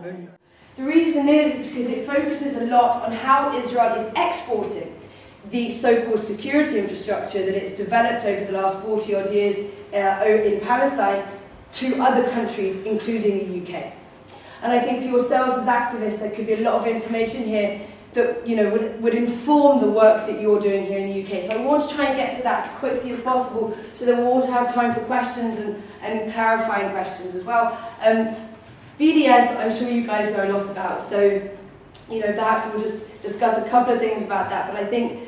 The reason is because it focuses a lot on how Israel is exporting the so-called security infrastructure that it's developed over the last 40-odd years in Palestine to other countries, including the UK. And I think for yourselves as activists, there could be a lot of information here that would inform the work that you're doing here in the UK. So I want to try and get to that as quickly as possible so that we'll also have time for questions and clarifying questions as well. BDS, I'm sure you guys know a lot about, so perhaps we'll just discuss a couple of things about that, but I think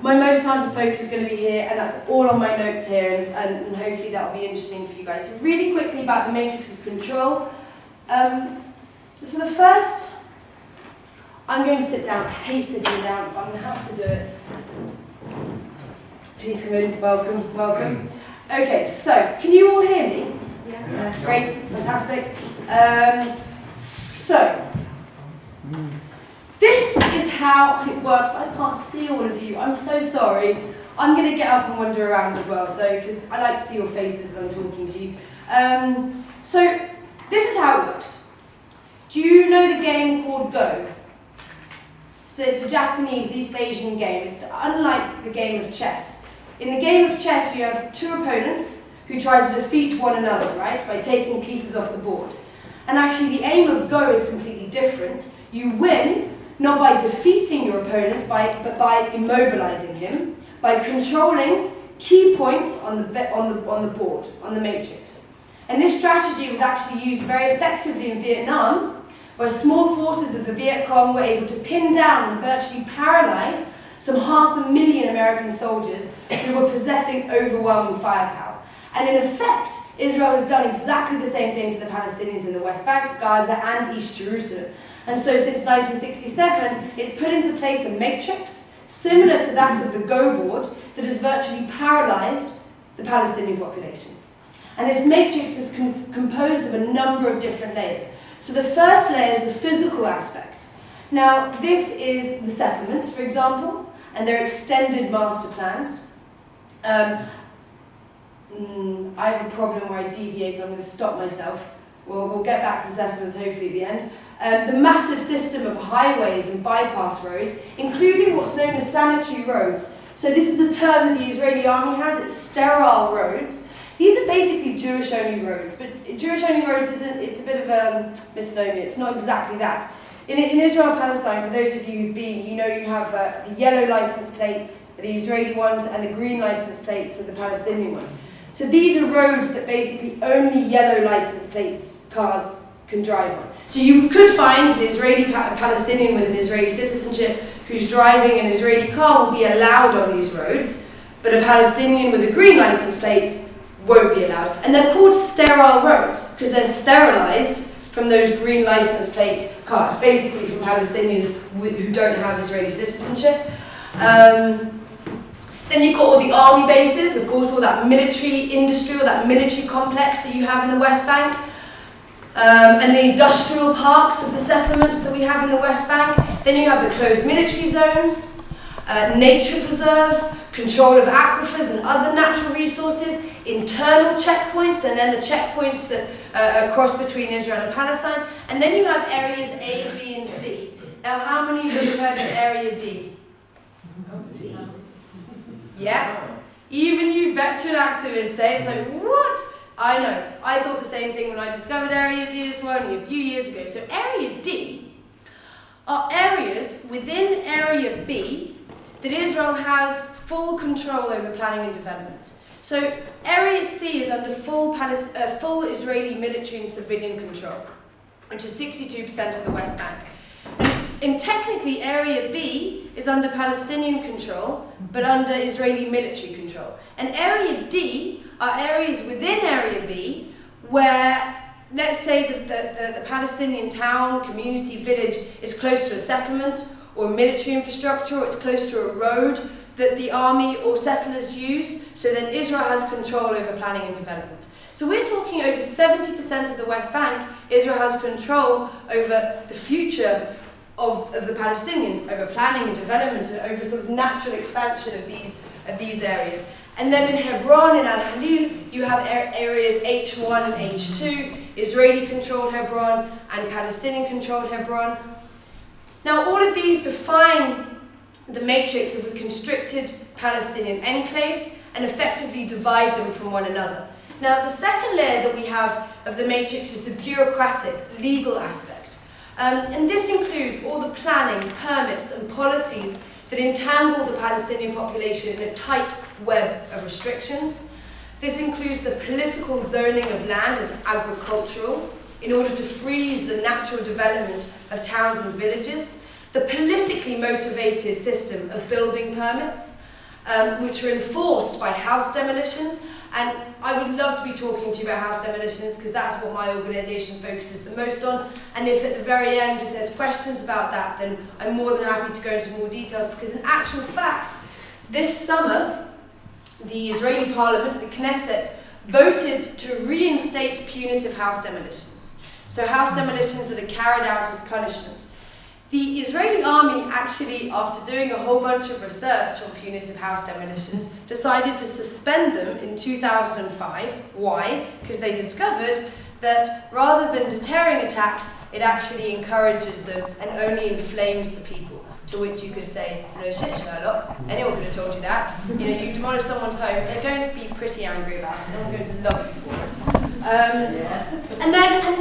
my most amount of focus is going to be here, and that's all on my notes here, and hopefully that will be interesting for you guys. So really quickly about the matrix of control. So the first, I'm going to sit down. I hate sitting down, but I'm going to have to do it. Please come in. Welcome, welcome. Okay, so can you all hear me? Yes. Great, fantastic. So this is how it works. I can't see all of you. I'm so sorry. I'm going to get up and wander around as well, so because I like to see your faces as I'm talking to you. So this is how it works. Do you know the game called Go? So it's a Japanese, East Asian game. It's unlike the game of chess. In the game of chess, you have two opponents who try to defeat one another, right, by taking pieces off the board. And actually, the aim of Go is completely different. You win not by defeating your opponent, but by immobilizing him, by controlling key points on the board, on the matrix. And this strategy was actually used very effectively in Vietnam, where small forces of the Viet Cong were able to pin down and virtually paralyze some 500,000 American soldiers who were possessing overwhelming firepower. And in effect, Israel has done exactly the same thing to the Palestinians in the West Bank, Gaza, and East Jerusalem. And so since 1967, it's put into place a matrix similar to that of the Go board that has virtually paralyzed the Palestinian population. And this matrix is composed of a number of different layers. So the first layer is the physical aspect. Now, this is the settlements, for example, and their extended master plans. I have a problem where I deviate, so I'm going to stop myself. We'll get back to the settlements hopefully at the end. The massive system of highways and bypass roads, including what's known as sanitary roads. So this is a term that the Israeli army has, it's sterile roads. These are basically Jewish-only roads, but Jewish-only roads it's a bit of a misnomer, it's not exactly that. In Israel, Palestine, for those of you who've been, you have the yellow license plates, the Israeli ones, and the green license plates are the Palestinian ones. So these are roads that basically only yellow license plates cars can drive on. So you could find an Israeli Palestinian with an Israeli citizenship who's driving an Israeli car will be allowed on these roads, but a Palestinian with the green license plates won't be allowed. And they're called sterile roads because they're sterilized from those green license plates cars, basically from Palestinians who don't have Israeli citizenship. Then you've got all the army bases, of course, all that military industry, all that military complex that you have in the West Bank, and the industrial parks of the settlements that we have in the West Bank. Then you have the closed military zones, nature preserves, control of aquifers and other natural resources, internal checkpoints, and then the checkpoints that cross between Israel and Palestine. And then you have areas A, B, and C. Now, how many of you have heard of Area D? D. Yeah? Even you veteran activists say, it's like, what? I know. I thought the same thing when I discovered Area D as well, only a few years ago. So Area D are areas within Area B that Israel has full control over planning and development. So Area C is under full Israeli military and civilian control, which is 62% of the West Bank. And technically, Area B is under Palestinian control, but under Israeli military control. And Area D are areas within Area B where, let's say, the Palestinian town, community, village is close to a settlement or military infrastructure, or it's close to a road that the army or settlers use, so then Israel has control over planning and development. So we're talking over 70% of the West Bank, Israel has control over the future of the Palestinians, over planning and development, and over sort of natural expansion of these areas. And then in Hebron and Al-Khalil, you have areas H1 and H2. Israeli-controlled Hebron and Palestinian-controlled Hebron. Now, all of these define the matrix of constricted Palestinian enclaves and effectively divide them from one another. Now, the second layer that we have of the matrix is the bureaucratic, legal aspect. And this includes all the planning, permits and policies that entangle the Palestinian population in a tight web of restrictions. This includes the political zoning of land as agricultural in order to freeze the natural development of towns and villages, the politically motivated system of building permits, which are enforced by house demolitions. And I would love to be talking to you about house demolitions because that's what my organisation focuses the most on. And if at the very end, if there's questions about that, then I'm more than happy to go into more details, because in actual fact, this summer, the Israeli parliament, the Knesset, voted to reinstate punitive house demolitions. So house demolitions that are carried out as punishment. The Israeli army actually, after doing a whole bunch of research on punitive house demolitions, decided to suspend them in 2005. Why? Because they discovered that rather than deterring attacks, it actually encourages them and only inflames the people. To which you could say, no shit, Sherlock, anyone could have told you that. You know, you demolish someone's home, they're going to be pretty angry about it, no one's going to love you for it. And then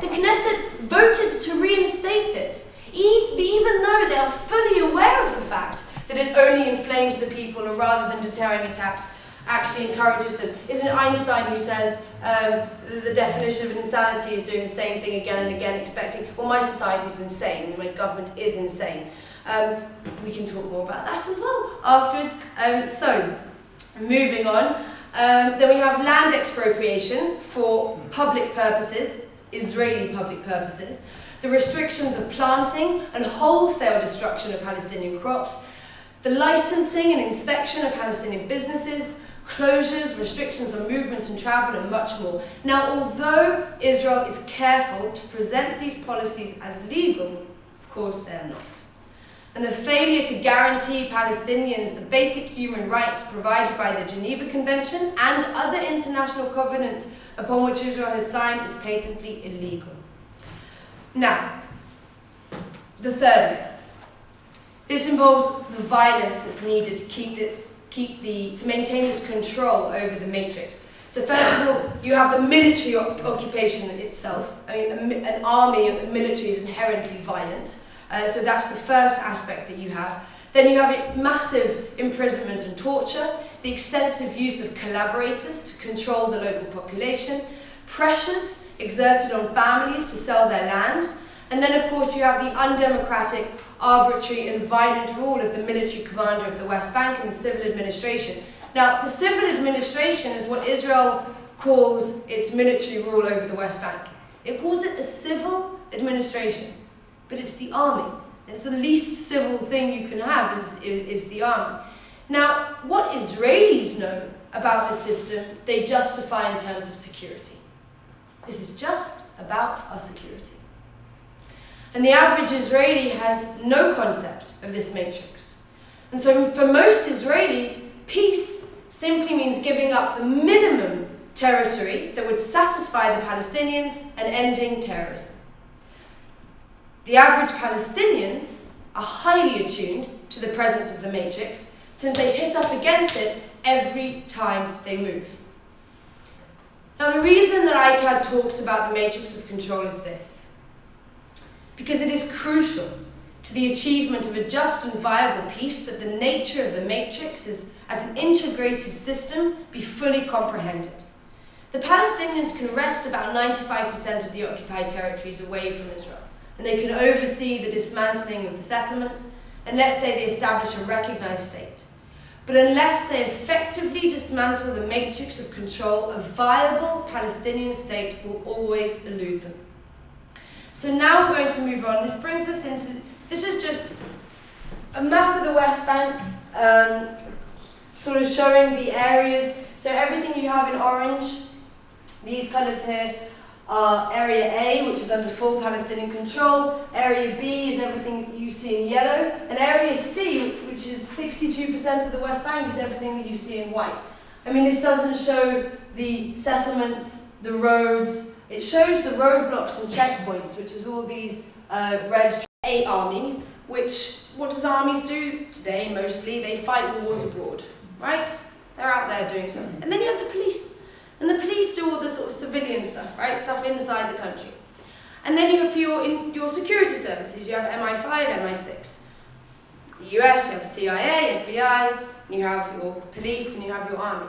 the Knesset voted to reinstate it, even though they are fully aware of the fact that it only inflames the people and rather than deterring attacks, actually encourages them. Isn't it Einstein who says the definition of insanity is doing the same thing again and again, expecting, well, my society is insane, my government is insane. We can talk more about that as well afterwards. So, moving on. Then we have land expropriation for public purposes, Israeli public purposes, the restrictions of planting and wholesale destruction of Palestinian crops, the licensing and inspection of Palestinian businesses, closures, restrictions on movement and travel, and much more. Now, although Israel is careful to present these policies as legal, of course they are not. And the failure to guarantee Palestinians the basic human rights provided by the Geneva Convention and other international covenants upon which Israel has signed is patently illegal. Now, the third layer. This involves the violence that's needed to maintain this control over the matrix. So first of all, you have the military occupation itself. I mean, an army of the military is inherently violent. So that's the first aspect that you have. Then you have massive imprisonment and torture, the extensive use of collaborators to control the local population, pressures exerted on families to sell their land, and then of course you have the undemocratic, arbitrary and violent rule of the military commander of the West Bank and the civil administration. Now, the civil administration is what Israel calls its military rule over the West Bank. It calls it a civil administration, but it's the army. It's the least civil thing you can have is the army. Now, what Israelis know about the system, they justify in terms of security. This is just about our security. And the average Israeli has no concept of this matrix. And so for most Israelis, peace simply means giving up the minimum territory that would satisfy the Palestinians and ending terrorism. The average Palestinians are highly attuned to the presence of the matrix, since they hit up against it every time they move. Now, the reason that ICAHD talks about the matrix of control is this: because it is crucial to the achievement of a just and viable peace that the nature of the matrix is, as an integrated system, be fully comprehended. The Palestinians can wrest about 95% of the occupied territories away from Israel, and they can oversee the dismantling of the settlements, and let's say they establish a recognized state. But unless they effectively dismantle the matrix of control, a viable Palestinian state will always elude them. So now we're going to move on. This brings us into, this is just a map of the West Bank, sort of showing the areas. So everything you have in orange, these colours here, are Area A, which is under full Palestinian control. Area B is everything that you see in yellow. And Area C, which is 62% of the West Bank, is everything that you see in white. I mean, this doesn't show the settlements, the roads, It shows the roadblocks and checkpoints, which is all these red. A army, which, what does armies do today mostly? They fight wars abroad, right? They're out there doing something. And then you have the police. And the police do all the sort of civilian stuff, right? Stuff inside the country. And then you have your security services. You have MI5, MI6. The US, you have CIA, FBI, and you have your police, and you have your army.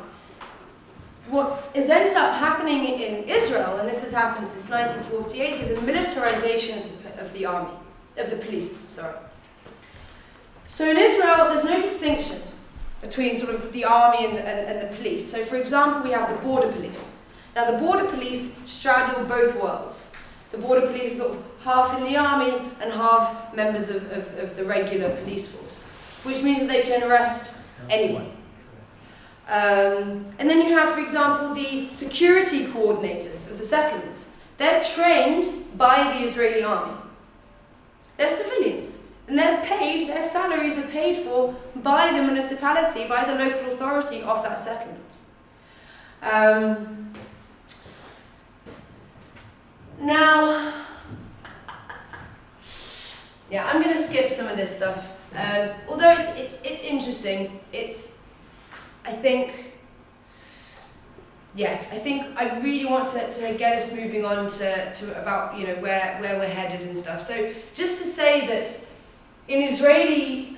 What has ended up happening in Israel, and this has happened since 1948, is a militarization of the army. Of the police, sorry. So in Israel, there's no distinction between sort of the army and the police. So for example, we have the border police. Now the border police straddle both worlds. The border police is sort of half in the army and half members of the regular police force, which means that they can arrest anyone. And then you have, for example, the security coordinators of the settlements. They're trained by the Israeli army. They're civilians, and they're paid, their salaries are paid for by the municipality, by the local authority of that settlement. Now, yeah, I'm going to skip some of this stuff. Although it's interesting, I think I really want to get us moving on to about, you know, where we're headed and stuff. So just to say that in Israeli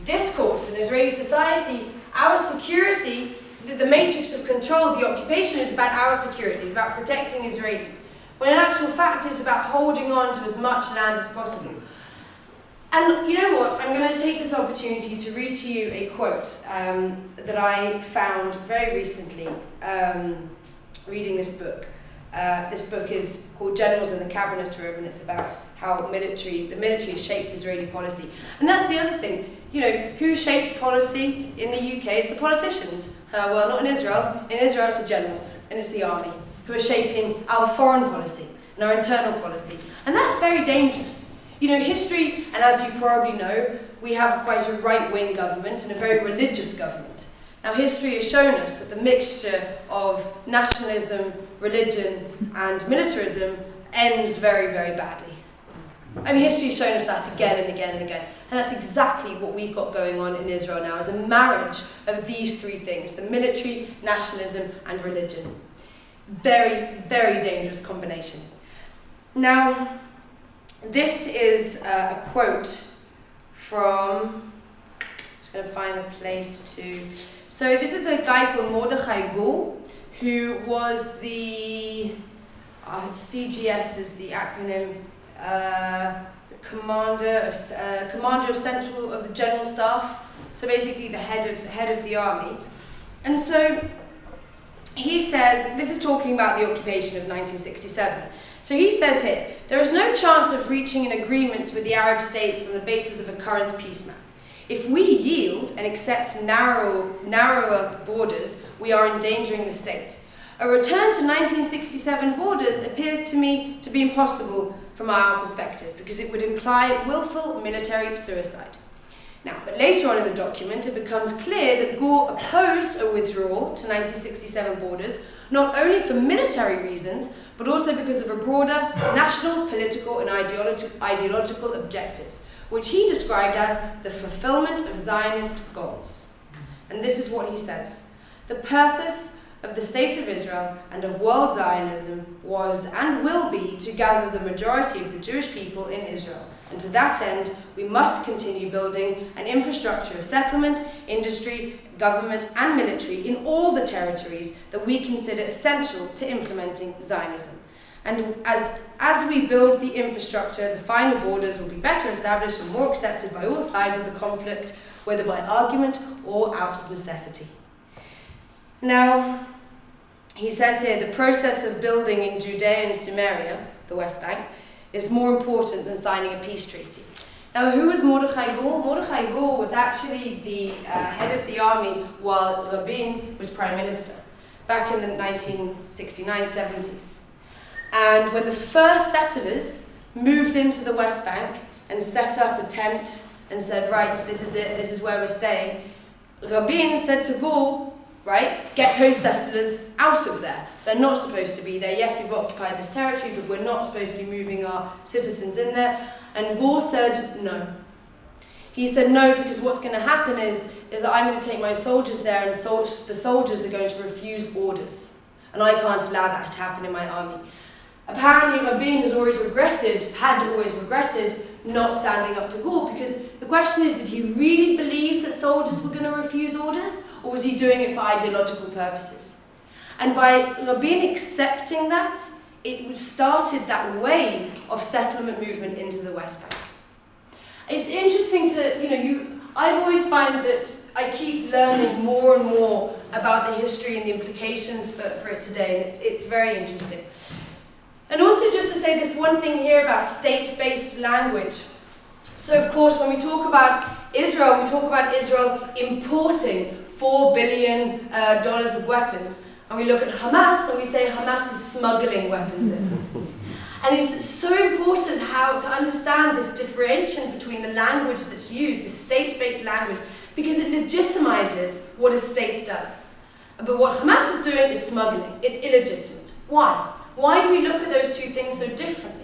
discourse and Israeli society, our security, the matrix of control, the occupation is about our security, it's about protecting Israelis. When in actual fact it's about holding on to as much land as possible. And you know what, I'm going to take this opportunity to read to you a quote that I found very recently reading this book. This book is called Generals in the Cabinet Room, and it's about how the military shaped Israeli policy. And that's the other thing, you know, who shapes policy in the UK? It's the politicians. Well, not in Israel. In Israel it's the generals, and it's the army, who are shaping our foreign policy and our internal policy. And that's very dangerous. You know, history, and as you probably know, we have quite a right-wing government and a very religious government. Now, history has shown us that the mixture of nationalism, religion, and militarism ends very, very badly. I mean, history has shown us that again and again and again. And that's exactly what we've got going on in Israel now, is a marriage of these three things: the military, nationalism, and religion. Very, very dangerous combination. Now, this is a quote from, I'm just going to find the place to, so this is a guy called Mordechai Gur, who was the, CGS is the acronym, commander of the General Staff, so basically the head of the army. And so he says, this is talking about the occupation of 1967. So he says here, there is no chance of reaching an agreement with the Arab states on the basis of a current peace map. If we yield and accept narrower borders, we are endangering the state. A return to 1967 borders appears to me to be impossible from our perspective, because it would imply willful military suicide. Now, but later on in the document, it becomes clear that Gur opposed a withdrawal to 1967 borders, not only for military reasons, but also because of a broader national, political, and ideological objectives, which he described as the fulfillment of Zionist goals. And this is what he says: the purpose of the State of Israel and of world Zionism was and will be to gather the majority of the Jewish people in Israel. And to that end, we must continue building an infrastructure of settlement, industry, government, and military in all the territories that we consider essential to implementing Zionism. And as we build the infrastructure, the final borders will be better established and more accepted by all sides of the conflict, whether by argument or out of necessity. Now, he says here, the process of building in Judea and Samaria, the West Bank, is more important than signing a peace treaty. Now, who was Mordechai Gur? Mordechai Gur was actually the head of the army while Rabin was prime minister, back in the 1969-70s. And when the first settlers moved into the West Bank and set up a tent and said, right, this is it, this is where we're staying, Rabin said to Gur, right? Get those settlers out of there. They're not supposed to be there. Yes, we've occupied this territory, but we're not supposed to be moving our citizens in there. And Gore said no. He said no because what's going to happen is that I'm going to take my soldiers there, and the soldiers are going to refuse orders. And I can't allow that to happen in my army. Apparently, Rabin had always regretted not standing up to Gore, because the question is, did he really believe that soldiers were going to refuse orders, or was he doing it for ideological purposes? And by Rabin accepting that, it started that wave of settlement movement into the West Bank. It's interesting to, I've always found that I keep learning more and more about the history and the implications for it today, and it's very interesting. And also just to say this one thing here about state-based language. So of course, when we talk about Israel importing $4 billion of weapons. And we look at Hamas and we say Hamas is smuggling weapons in. And it's so important how to understand this differentiation between the language that's used, the state-based language, because it legitimizes what a state does. But what Hamas is doing is smuggling. It's illegitimate. Why? Why do we look at those two things so differently?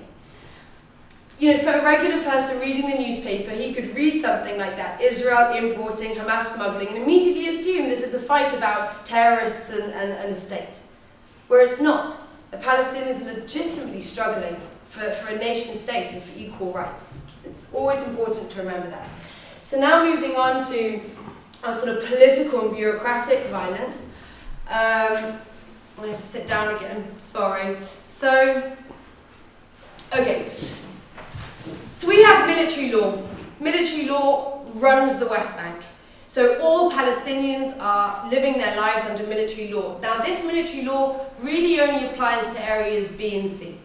For a regular person reading the newspaper, he could read something like that, Israel importing, Hamas smuggling, and immediately assume this is a fight about terrorists and a state. Where it's not. The Palestinians are legitimately struggling for a nation state and for equal rights. It's always important to remember that. So now moving on to our sort of political and bureaucratic violence. I have to sit down again, sorry. So we have military law. Military law runs the West Bank. So all Palestinians are living their lives under military law. Now this military law really only applies to areas B and C.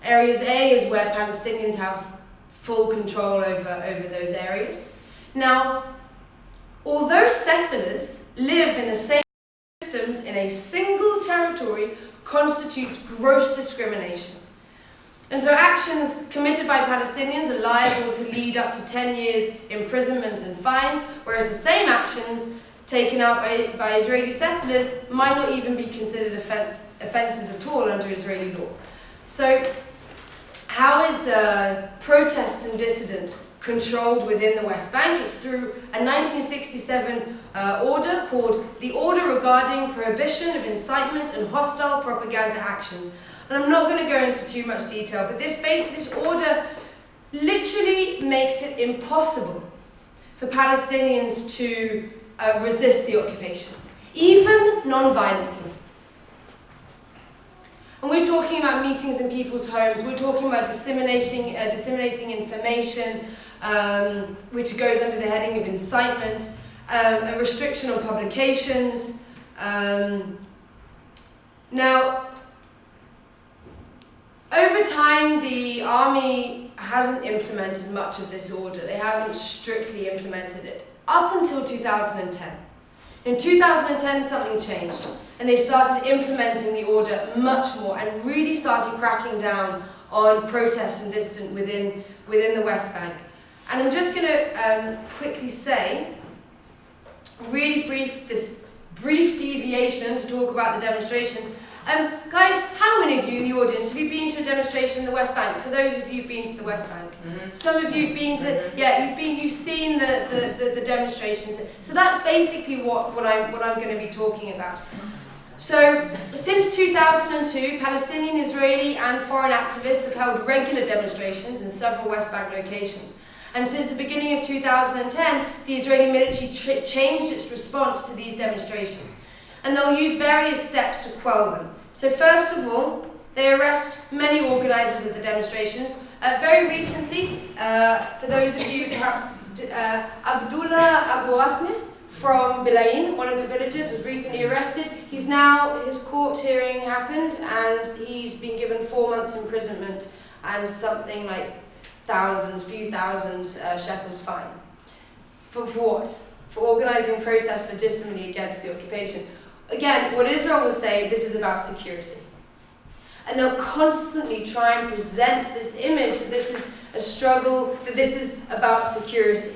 Areas A is where Palestinians have full control over those areas. Now, although settlers live in the same systems in a single territory, constitute gross discrimination. And so actions committed by Palestinians are liable to lead up to 10 years imprisonment and fines, whereas the same actions taken out by Israeli settlers might not even be considered offences at all under Israeli law. So how is protest and dissident controlled within the West Bank? It's through a 1967 order called the Order Regarding Prohibition of Incitement and Hostile Propaganda Actions. And I'm not going to go into too much detail, but this order literally makes it impossible for Palestinians to resist the occupation, even non-violently. And we're talking about meetings in people's homes, we're talking about disseminating information, which goes under the heading of incitement, a restriction on publications. Now, over time, the army hasn't implemented much of this order. They haven't strictly implemented it, up until 2010. In 2010, something changed, and they started implementing the order much more and really started cracking down on protests and dissident within the West Bank. And I'm just going to quickly say, this brief deviation to talk about the demonstrations. Guys, how many of you in the audience, have you been to a demonstration in the West Bank? For those of you who've been to the West Bank. Mm-hmm. Some of you have been to, you've seen the demonstrations. So that's basically what I'm going to be talking about. So, since 2002, Palestinian, Israeli and foreign activists have held regular demonstrations in several West Bank locations. And since the beginning of 2010, the Israeli military changed its response to these demonstrations. And they'll use various steps to quell them. So first of all, they arrest many organisers of the demonstrations. Very recently, for those of you perhaps, Abdullah Abu Ahmed from Bilayin, one of the villages, was recently arrested. His court hearing happened and he's been given 4 months imprisonment and something like few thousand shekels fine. For what? For organising protests legitimately against the occupation. Again, what Israel will say, this is about security. And they'll constantly try and present this image that this is a struggle, that this is about security.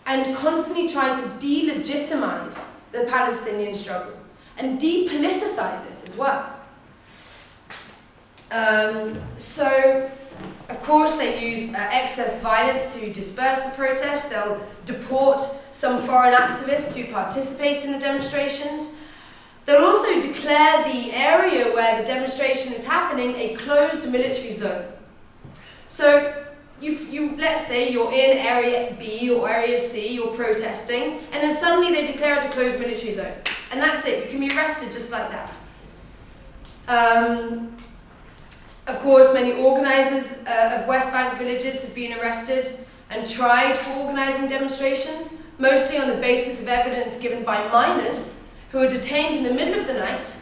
And constantly trying to delegitimize the Palestinian struggle and depoliticize it as well. So, of course, they use excess violence to disperse the protests. They'll deport some foreign activists who participate in the demonstrations. They'll also declare the area where the demonstration is happening a closed military zone. So, let's say you're in area B or area C, you're protesting, and then suddenly they declare it a closed military zone. And that's it, you can be arrested just like that. Of course, many organisers of West Bank villages have been arrested and tried for organising demonstrations, mostly on the basis of evidence given by minors who were detained in the middle of the night,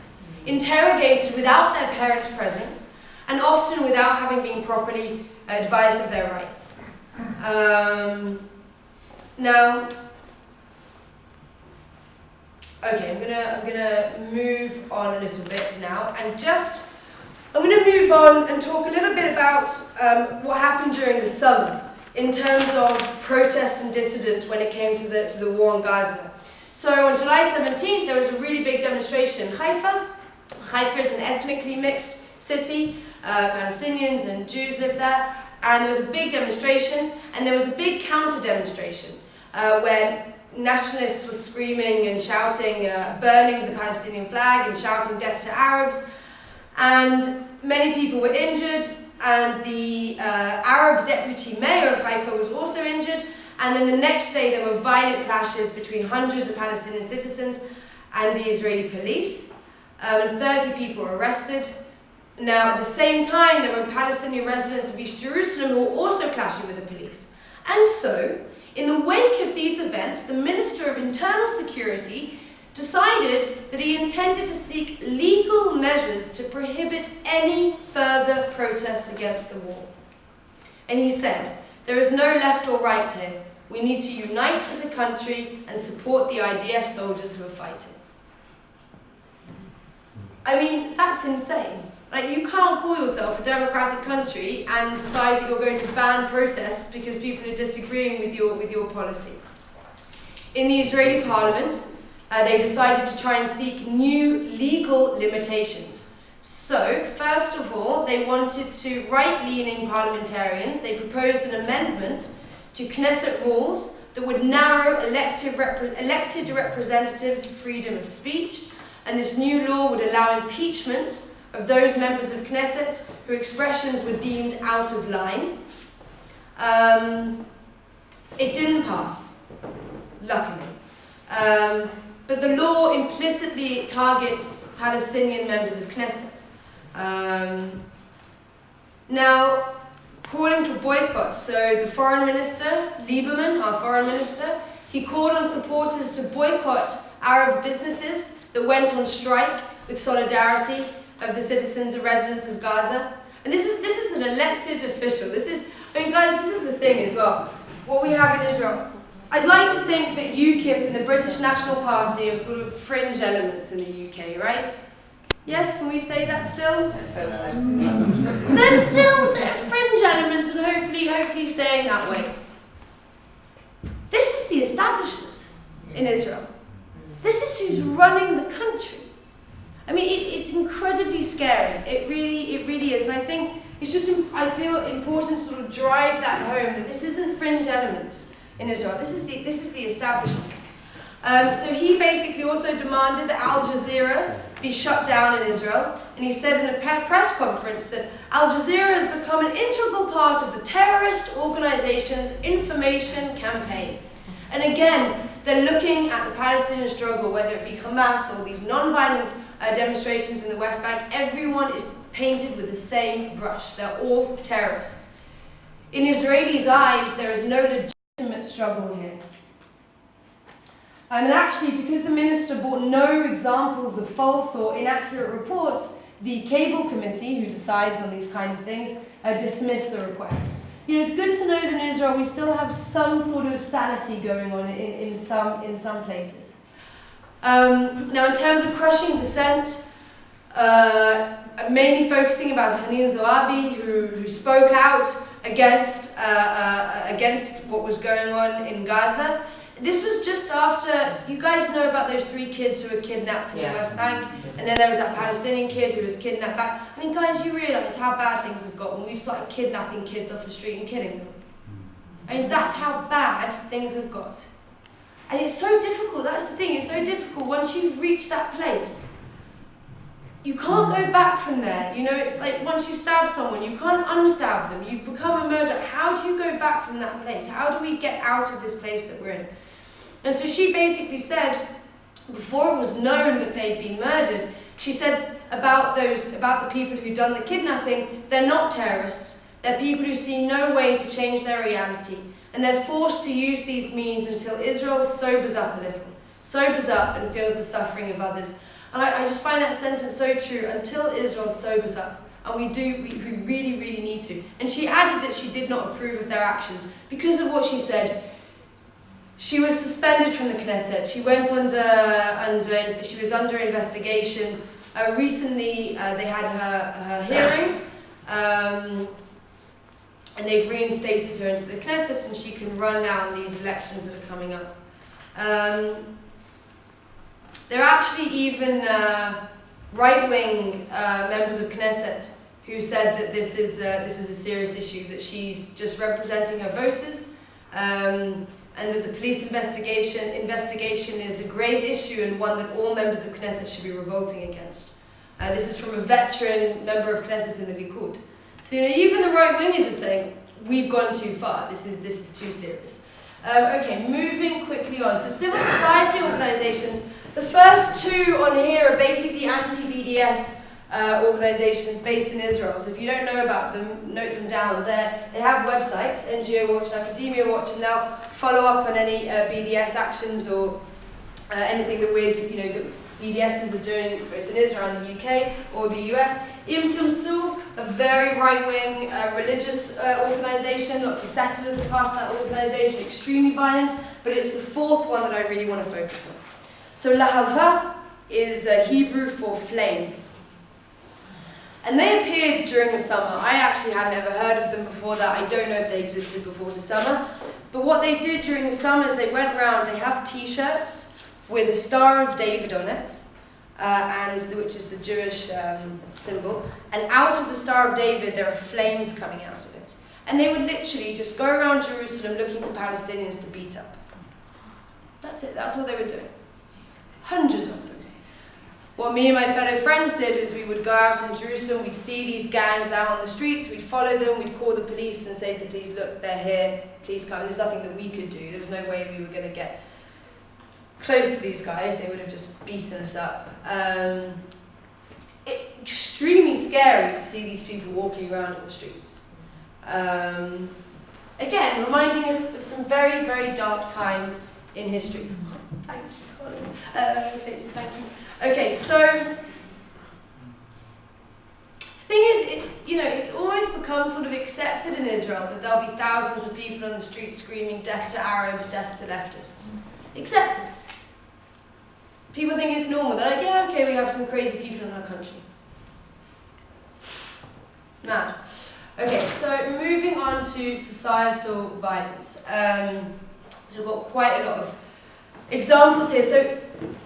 interrogated without their parents' presence, and often without having been properly advised of their rights. Now, okay, I'm gonna move on a little bit now, and I'm gonna move on and talk a little bit about what happened during the summer in terms of protest and dissident when it came to the war in Gaza. So on July 17th, there was a really big demonstration in Haifa. Haifa is an ethnically mixed city. Palestinians and Jews live there, and there was a big demonstration, and there was a big counter-demonstration where nationalists were screaming and shouting, burning the Palestinian flag and shouting death to Arabs, and many people were injured, and the Arab deputy mayor of Haifa was also injured, and then the next day there were violent clashes between hundreds of Palestinian citizens and the Israeli police, and 30 people were arrested. Now, at the same time, there were Palestinian residents of East Jerusalem who were also clashing with the police. And so, in the wake of these events, the Minister of Internal Security decided that he intended to seek legal measures to prohibit any further protests against the war. And he said, "There is no left or right here. We need to unite as a country and support the IDF soldiers who are fighting." I mean, that's insane. Like, you can't call yourself a democratic country and decide that you're going to ban protests because people are disagreeing with your policy. In the Israeli parliament, they decided to try and seek new legal limitations. So, first of all, they wanted to right-leaning parliamentarians, they proposed an amendment to Knesset rules that would narrow elected representatives' freedom of speech, and this new law would allow impeachment of those members of Knesset whose expressions were deemed out of line. It didn't pass, luckily. But the law implicitly targets Palestinian members of Knesset. Now, calling for boycotts. So the foreign minister, Lieberman, our foreign minister, he called on supporters to boycott Arab businesses that went on strike with solidarity of the citizens and residents of Gaza. And this is an elected official. Guys, this is the thing as well. What we have in Israel. I'd like to think that UKIP and the British National Party are sort of fringe elements in the UK, right? Yes, can we say that still? They're still fringe elements, and hopefully staying that way. This is the establishment in Israel. This is who's running the country. I mean, it's incredibly scary. It really is. And I think it's just, I feel important to sort of drive that home, that this isn't fringe elements in Israel. This is the establishment. So he basically also demanded that Al Jazeera be shut down in Israel. And he said in a press conference that Al Jazeera has become an integral part of the terrorist organization's information campaign. And again, they're looking at the Palestinian struggle, whether it be Hamas or these non-violent demonstrations in the West Bank. Everyone is painted with the same brush. They're all terrorists. In Israelis' eyes, there is no legitimate struggle here. And actually, because the minister brought no examples of false or inaccurate reports, the Cable Committee, who decides on these kind of things, dismissed the request. You know, it's good to know that in Israel we still have some sort of sanity going on in some places. Now, in terms of crushing dissent, mainly focusing about Hanin Zoabi, who spoke out against what was going on in Gaza. This was just after, you guys know about those 3 kids who were kidnapped in the West Bank, and then there was that Palestinian kid who was kidnapped back. I mean, guys, you realise how bad things have got when we've started kidnapping kids off the street and killing them. I mean, that's how bad things have got. And it's so difficult, that's the thing, it's so difficult once you've reached that place. You can't go back from there. You know, it's like once you've stabbed someone, you can't unstab them. You've become a murderer. How do you go back from that place? How do we get out of this place that we're in? And so she basically said, before it was known that they'd been murdered, she said about the people who'd done the kidnapping, they're not terrorists. They're people who see no way to change their reality. And they're forced to use these means until Israel sobers up a little. Sobers up and feels the suffering of others. And I just find that sentence so true, until Israel sobers up. And we really, really need to. And she added that she did not approve of their actions because of what she said. She was suspended from the Knesset. She went she was under investigation. Recently, they had her hearing, and they've reinstated her into the Knesset, and she can run now in these elections that are coming up. There are actually even right-wing members of Knesset who said that this is a serious issue, that she's just representing her voters, and that the police investigation is a grave issue and one that all members of Knesset should be revolting against. This is from a veteran member of Knesset in the Likud. So even the right-wingers are saying, we've gone too far, this is too serious. Okay, moving quickly on. So civil society organisations, the first 2 on here are basically anti-BDS organisations based in Israel. So if you don't know about them, note them down. They have websites, NGO Watch and Academia Watch, and they'll follow up on any BDS actions or anything that that BDSs are doing both in Israel and the UK or the US. Im Timtzu, a very right-wing religious organisation, lots of settlers are part of that organisation, extremely violent, but it's the 4th one that I really want to focus on. So Lahava is Hebrew for flame. And they appeared during the summer. I actually had never heard of them before that. I don't know if they existed before the summer. But what they did during the summer is they went around, they have t-shirts with a Star of David on it, which is the Jewish symbol. And out of the Star of David, there are flames coming out of it. And they would literally just go around Jerusalem looking for Palestinians to beat up. That's it, that's what they were doing. Hundreds of them. What me and my fellow friends did was we would go out in Jerusalem, we'd see these gangs out on the streets, we'd follow them, we'd call the police and say to the police, look, they're here, please come. There's nothing that we could do. There was no way we were going to get close to these guys. They would have just beaten us up. Extremely scary to see these people walking around on the streets. Again, reminding us of some very, very dark times in history. Thank you, Colin. Thank you. Okay, so the thing is, it's always become sort of accepted in Israel that there'll be thousands of people on the streets screaming death to Arabs, death to leftists. Accepted. People think it's normal. They're like, yeah, okay, we have some crazy people in our country. Mad. Okay, so moving on to societal violence. So we've got quite a lot of examples here. So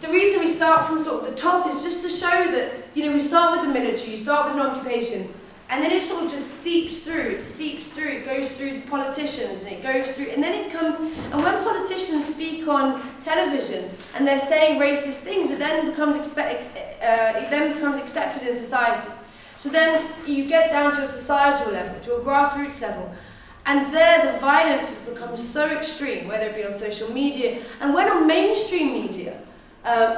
the reason we start from sort of the top is just to show that, we start with the military, you start with an occupation, and then it sort of just seeps through, it goes through the politicians, and it goes through, and then it comes, and when politicians speak on television, and they're saying racist things, it then becomes accepted in society. So then you get down to a societal level, to a grassroots level, and there the violence has become so extreme, whether it be on social media, and when on mainstream media,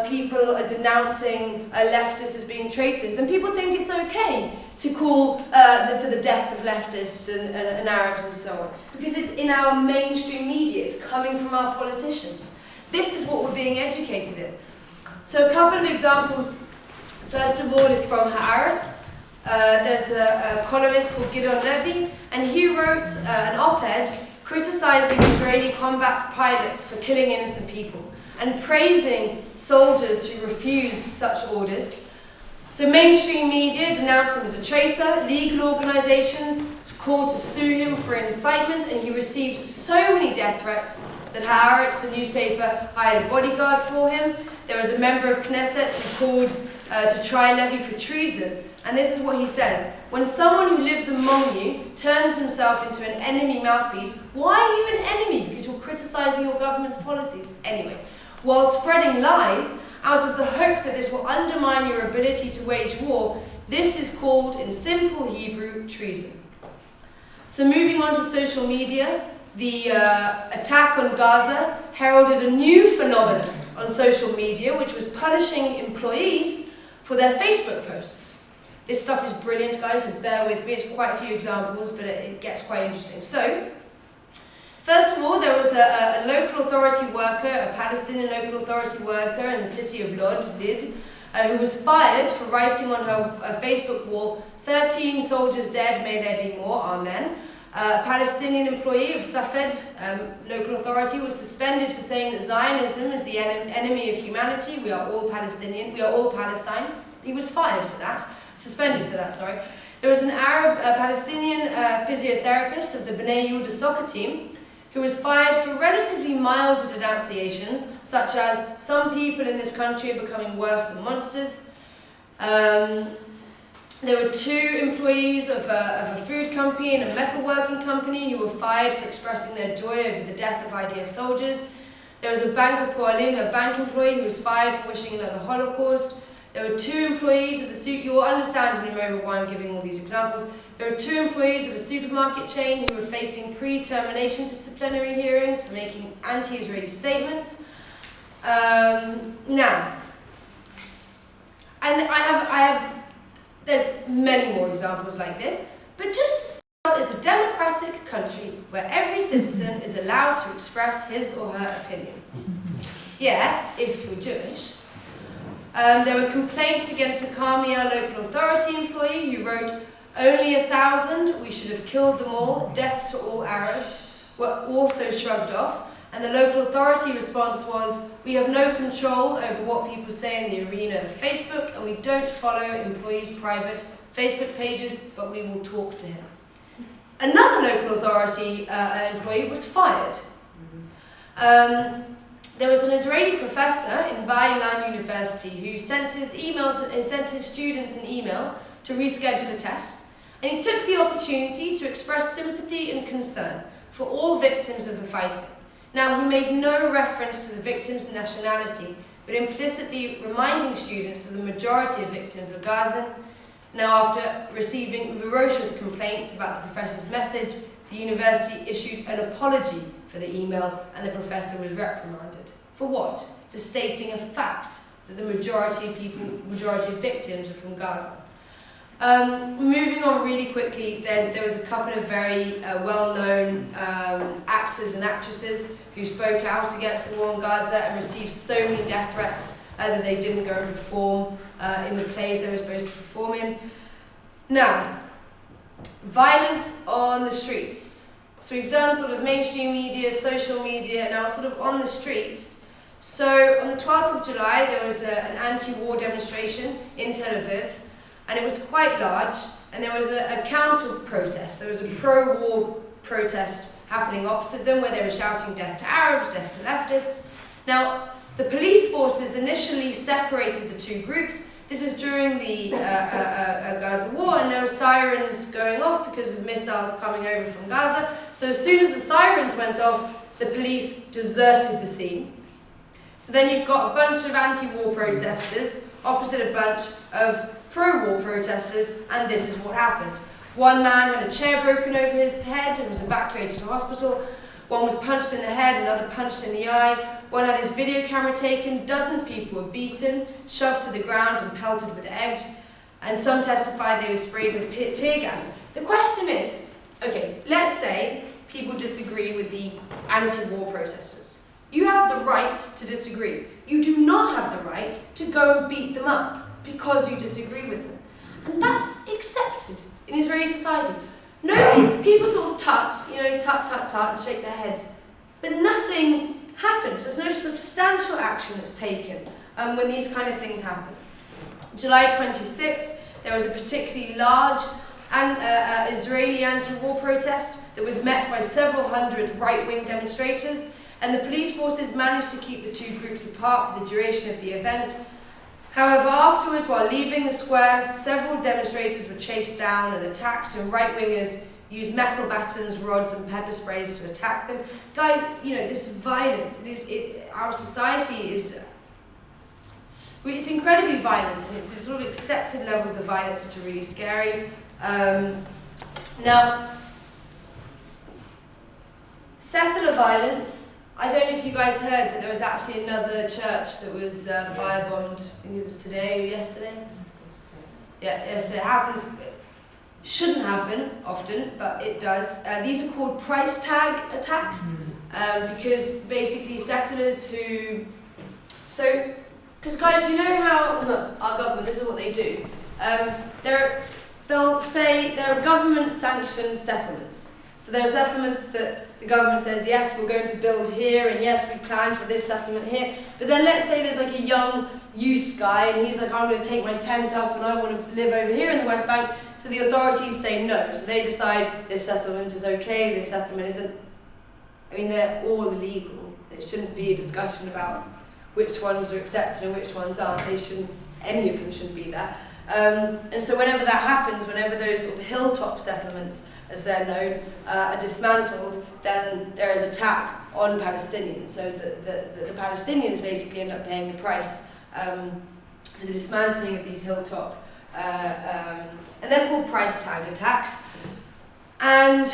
people are denouncing leftists as being traitors, then people think it's okay to call for the death of leftists and Arabs and so on. Because it's in our mainstream media, it's coming from our politicians. This is what we're being educated in. So a couple of examples. First of all is from Haaretz. There's a columnist called Gideon Levy, and he wrote an op-ed criticizing Israeli combat pilots for killing innocent people and praising soldiers who refused such orders. So mainstream media denounced him as a traitor, legal organisations called to sue him for incitement, and he received so many death threats that Haaretz, the newspaper, hired a bodyguard for him. There was a member of Knesset who called to try levy for treason, and this is what he says: when someone who lives among you turns himself into an enemy mouthpiece, why are you an enemy? Because you're criticizing your government's policies. Anyway, while spreading lies out of the hope that this will undermine your ability to wage war, this is called, in simple Hebrew, treason. So moving on to social media, the attack on Gaza heralded a new phenomenon on social media, which was punishing employees for their Facebook posts. This stuff is brilliant, guys, so bear with me. It's quite a few examples, but it gets quite interesting. So, first of all, there was a local authority worker, a Palestinian local authority worker in the city of Lod, who was fired for writing on her Facebook wall, 13 soldiers dead, may there be more, amen. A Palestinian employee of Safed, local authority, was suspended for saying that Zionism is the enemy of humanity. We are all Palestinian. We are all Palestine. He was fired for that. Suspended for that, sorry. There was an Arab Palestinian physiotherapist of the Bnei Yehuda soccer team who was fired for relatively mild denunciations, such as some people in this country are becoming worse than monsters. There were 2 employees of a food company and a metalworking company who were fired for expressing their joy over the death of IDF soldiers. There was a bank employee who was fired for wishing another Holocaust. There were 2 employees of the suit. You will understand in a moment why I'm giving all these examples. There were 2 employees of a supermarket chain who were facing pre-termination disciplinary hearings for making anti-Israeli statements. Now, and I have. There's many more examples like this, but just Israel is a democratic country where every citizen is allowed to express his or her opinion. Yeah, if you're Jewish. There were complaints against a Carmiel local authority employee who wrote, "Only 1,000, we should have killed them all, death to all Arabs," were also shrugged off. And the local authority response was, "We have no control over what people say in the arena of Facebook, and we don't follow employees' private Facebook pages, but we will talk to him." Another local authority employee was fired. There was an Israeli professor in Bar-Ilan University who sent his students an email to reschedule a test, and he took the opportunity to express sympathy and concern for all victims of the fighting. Now, he made no reference to the victim's nationality, but implicitly reminding students that the majority of victims were Gazan. Now, after receiving ferocious complaints about the professor's message, the university issued an apology for the email, and the professor was reprimanded. For what? For stating a fact that the majority of victims are from Gaza. Moving on really quickly, there was a couple of very well-known actors and actresses who spoke out against the war in Gaza and received so many death threats that they didn't go and perform in the plays they were supposed to perform in. Now, violence on the streets. So we've done sort of mainstream media, social media, now sort of on the streets. So on the 12th of July, there was an anti-war demonstration in Tel Aviv, and it was quite large, and there was a counter-protest. There was a pro-war protest happening opposite them, where they were shouting death to Arabs, death to leftists. Now, the police forces initially separated the 2 groups. This is during the Gaza war, and there were sirens going off because of missiles coming over from Gaza. So as soon as the sirens went off, the police deserted the scene. So then you've got a bunch of anti-war protesters opposite a bunch of pro-war protesters, and this is what happened. One man had a chair broken over his head and was evacuated to hospital. One was punched in the head, another punched in the eye. One had his video camera taken. Dozens of people were beaten, shoved to the ground and pelted with eggs, and some testified they were sprayed with tear gas. The question is, okay, let's say people disagree with the anti-war protesters. You have the right to disagree. You do not have the right to go and beat them up because you disagree with them. And that's accepted in Israeli society. No, people sort of tut, and shake their heads. But nothing happens. There's no substantial action that's taken when these kind of things happen. July 26th, there was a particularly large Israeli anti-war protest that was met by several hundred right-wing demonstrators, and the police forces managed to keep the two groups apart for the duration of the event. However, afterwards, while leaving the squares, several demonstrators were chased down and attacked, and right-wingers used metal batons, rods and pepper sprays to attack them. Guys, you know, this violence, our society is, it's incredibly violent, and it's sort of accepted levels of violence which are really scary. Now, settler violence, I don't know if you guys heard, but there was actually another church that was firebombed. I think it was today or yesterday. Yeah, yes, it happens. Shouldn't happen often, but it does. These are called price tag attacks, because basically settlers who... So, because guys, you know how our government, this is what they do. They'll say there are government-sanctioned settlements. So there are settlements that the government says, yes, we're going to build here, and yes, we planned for this settlement here. But then let's say there's like a young youth guy, and he's like, I'm going to take my tent up, and I want to live over here in the West Bank. So the authorities say no. So they decide this settlement is okay, this settlement isn't. I mean, they're all illegal. There shouldn't be a discussion about which ones are accepted and which ones aren't. Any of them shouldn't be there. And so whenever that happens, whenever those sort of hilltop settlements, as they're known, are dismantled, then there is attack on Palestinians. So the Palestinians basically end up paying the price for the dismantling of these hilltop, and they're called price tag attacks. And